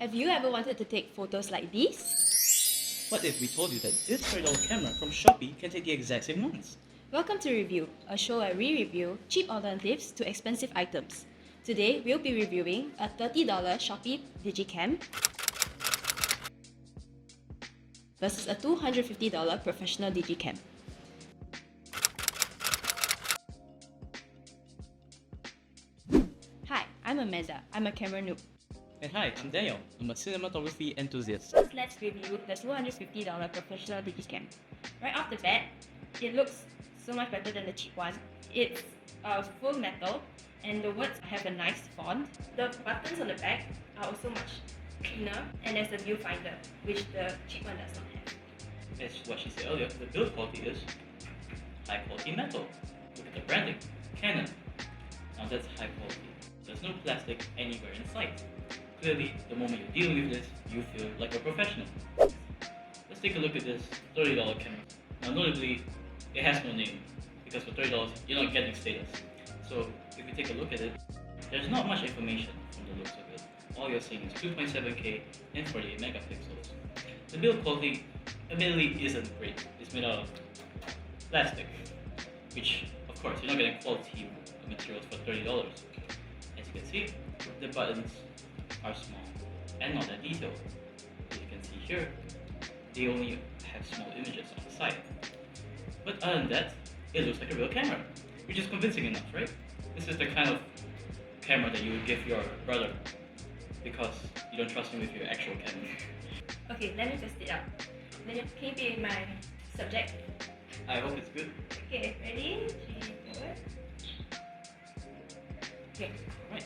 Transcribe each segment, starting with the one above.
Have you ever wanted to take photos like these? What if we told you that this $30 camera from Shopee can take the exact same ones? Welcome to Review, a show where we review cheap alternatives to expensive items. Today, we'll be reviewing a $30 Shopee Digicam versus a $250 professional Digicam. Hi, I'm Amanda. I'm a camera noob. And hi, I'm Daniel. I'm a cinematography enthusiast. First, let's review the $250 professional Digicam. Right off the bat, it looks so much better than the cheap one. It's full metal and the words have a nice font. The buttons on the back are also much cleaner, and there's a viewfinder, which the cheap one does not have. As what she said earlier, the build quality is high quality metal. Look at the branding, Canon. Now that's high quality. There's no plastic anywhere in sight. Clearly, the moment you're dealing with this, you feel like a professional. Let's take a look at this $30 camera. Now notably, it has no name, because for $30 you're not getting status. So if you take a look at it, there's not much information from the looks of it. All you're seeing is 2.7K and 48 megapixels. The build quality admittedly isn't great. It's made out of plastic, which of course you're not getting quality materials for $30. As you can see, the buttons are small and not that detailed. As you can see here, they only have small images on the side. But other than that, it looks like a real camera, which is convincing enough, right? This is the kind of camera that you would give your brother because you don't trust him with your actual camera. Okay, let me test it out. Can you be my subject? I hope it's good. Okay, ready? 3, 4. Okay. Right.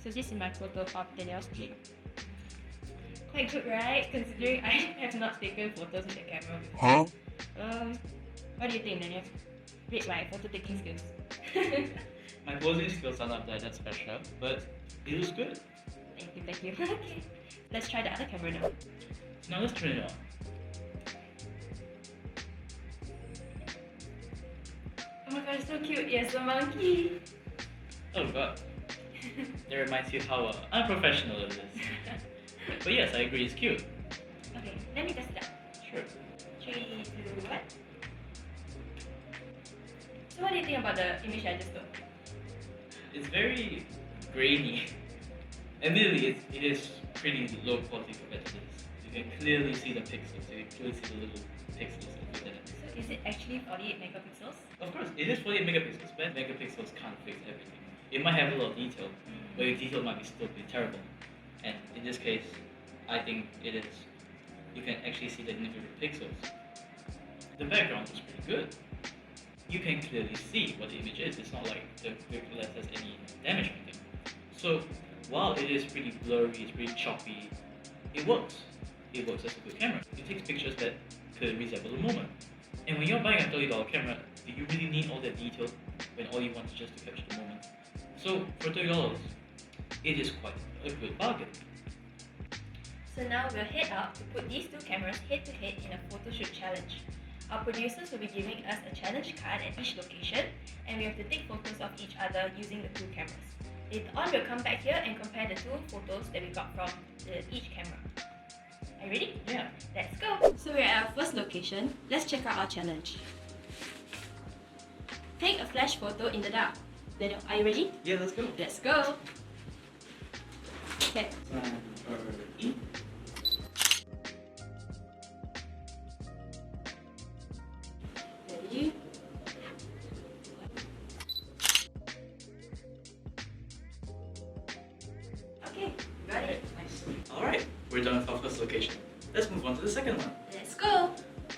So this is my photo of Danielle's trip. Quite good, right? Considering I have not taken photos with the camera before. What do you think, Danielle? Rate my photo taking skills. My posing skills are not that special, but it looks good. Thank you. Okay, let's try the other camera now. Now let's turn it on. Oh my god, it's so cute. Yes, a monkey. Oh god. That reminds you how unprofessional it is. But yes, I agree, it's cute. Okay, let me test it out. Sure. 3, 2, 1. So what do you think about the image I just took? It's very grainy. Admittedly, it is pretty low quality compared to this. You can clearly see the pixels. You can clearly see the little pixels within it. So is it actually 48 megapixels? Of course, it is 48 megapixels, but megapixels can't fix everything. It might have a lot of detail, but your detail might still be terrible. And in this case, I think it is. You can actually see the individual pixels. The background is pretty good. You can clearly see what the image is. It's not like the quick lens has any damage or anything. So while it is pretty blurry, it's pretty choppy, it works. It works as a good camera. It takes pictures that could resemble a moment. And when you're buying a $30 camera, do you really need all that detail when all you want is just to capture the moment? So for $30, it is quite a good bargain. So now we'll head out to put these two cameras head to head in a photo shoot challenge. Our producers will be giving us a challenge card at each location, and we have to take photos of each other using the two cameras. Later on, we'll come back here and compare the two photos that we got from each camera. Are you ready? Yeah. Let's go! So we're at our first location. Let's check out our challenge. Take a flash photo in the dark. Daniel, are you ready? Yeah, let's go. Let's go! Okay. E. Ready? Okay, got it. Nice. Alright, we're done with our first location. Let's move on to the second one. Let's go!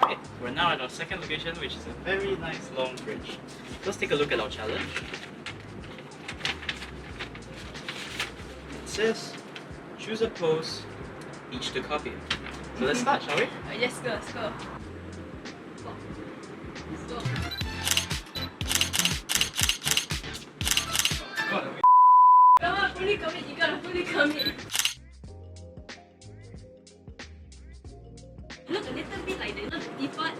Okay, we're now at our second location, which is a very nice long bridge. Let's take a look at our challenge. It says, choose a pose, each to copy it. So let's start, shall we? Let's go, let's go. Let's go. Come on, fully commit, you gotta fully commit. Look a little bit like the teapot.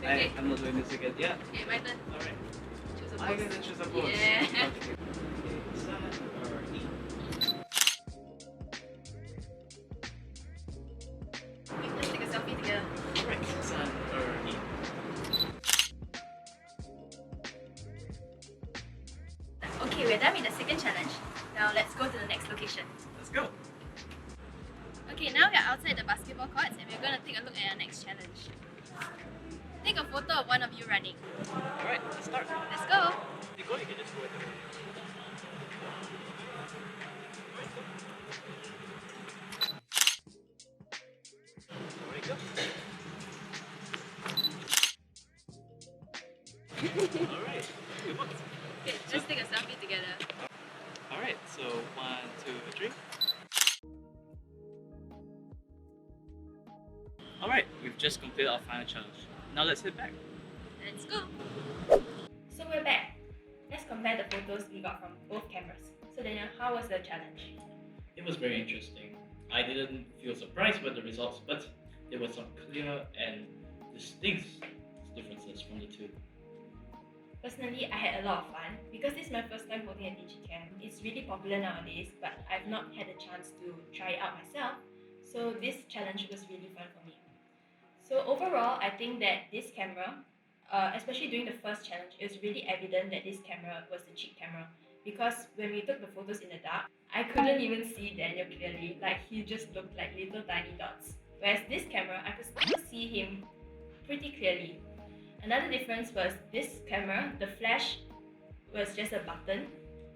Okay. I'm not doing this again. Yeah. Okay, my turn. Alright. Choose a I'm pose. gonna choose a pose. Yeah. Okay. Side or second challenge. Now let's go to the next location. Let's go. Okay, now we are outside the basketball courts and we're going to take a look at our next challenge. Take a photo of one of you running. Alright, let's start. Let's go! You go, you can just go ahead. Alright, go. Alright, good one. Okay, let's take a selfie together. Alright, so 1, 2, 3. Alright, we've just completed our final challenge. Now let's head back. Let's go! So we're back. Let's compare the photos we got from both cameras. So Danielle, how was the challenge? It was very interesting. I didn't feel surprised with the results, but there were some clear and distinct differences from the two. Personally, I had a lot of fun because this is my first time holding a Digicam. It's really popular nowadays, but I've not had a chance to try it out myself. So this challenge was really fun for me. So overall, I think that this camera, especially during the first challenge, it was really evident that this camera was the cheap camera. Because when we took the photos in the dark, I couldn't even see Daniel clearly. Like, he just looked like little tiny dots. Whereas this camera, I could still see him pretty clearly. Another difference was this camera, the flash was just a button.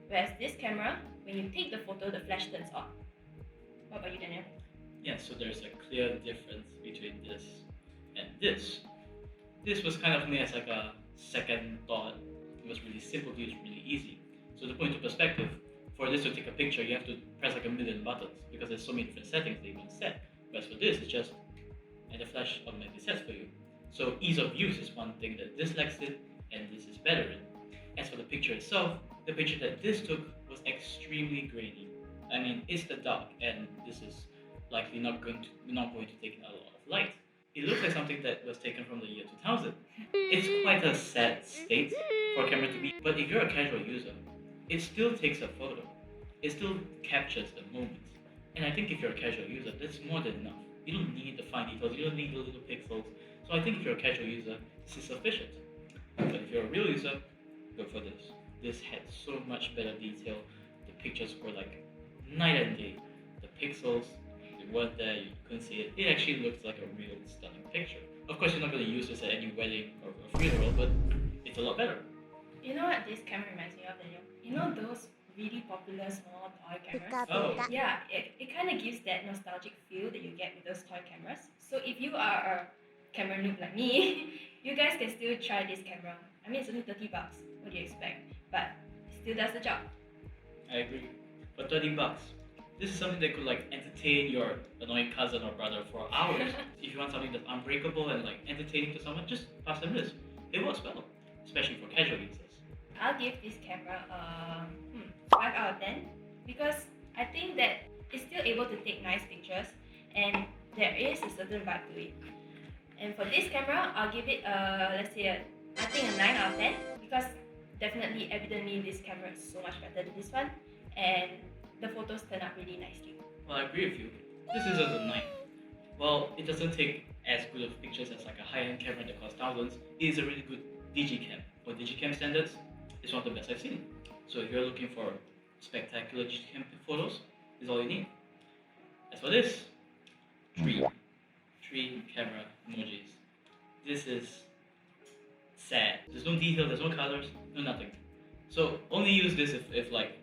Whereas this camera, when you take the photo, the flash turns on. What about you, Daniel? Yeah, so there's a clear difference between this and this. This was kind of made as like a second thought. It was really simple to use, really easy. So to put into perspective, for this to take a picture, you have to press like a million buttons because there's so many different settings that you can set. Whereas for this, it's just, and the flash automatically sets for you. So ease of use is one thing that this lacks in, and this is better in. As for the picture itself, the picture that this took was extremely grainy. I mean, it's the dark, and this is likely not going to take a lot of light. It looks like something that was taken from the year 2000. It's quite a sad state for a camera to be, but if you're a casual user, it still takes a photo. It still captures the moment. And I think if you're a casual user, that's more than enough. You don't need the fine details, you don't need the little pixels. So I think if you're a casual user, this is sufficient. But if you're a real user, go for this. This had so much better detail. The pictures were like night and day. The pixels, they weren't there, you couldn't see it. It actually looks like a real stunning picture. Of course, you're not going to use this at any wedding or funeral, but it's a lot better. You know what this camera reminds me of, Daniel? You know those really popular small toy cameras? Oh. Yeah, it kind of gives that nostalgic feel that you get with those toy cameras. So if you are a camera noob like me, you guys can still try this camera. I mean, it's only $30. What do you expect? But it still does the job. I agree. For $30, this is something that could like entertain your annoying cousin or brother for hours. If you want something that's unbreakable and like entertaining to someone, just pass them this. It works well, especially for casual users. I'll give this camera a 5 out of 10 because I think that it's still able to take nice pictures and there is a certain vibe to it. And for this camera, I'll give it let's say a 9 out of 10 because definitely, evidently, this camera is so much better than this one and the photos turn out really nicely. Well, I agree with you. This isn't a 9. Well, it doesn't take as good of pictures as like a high-end camera that costs thousands. It is a really good Digicam. For Digicam standards, it's one of the best I've seen. So if you're looking for spectacular Digicam photos, this is all you need. As for this, three camera emojis. This is sad. There's no detail, there's no colors, no nothing. So only use this if like,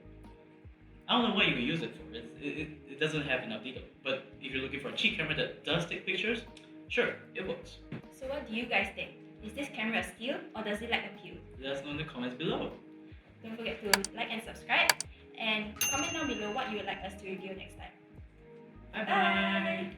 I don't know what you can use it for. It doesn't have enough detail. But if you're looking for a cheap camera that does take pictures, sure, it works. So what do you guys think? Is this camera a steal or does it lack appeal? Let us know in the comments below. Don't forget to like and subscribe and comment down below what you would like us to review next time. Bye bye.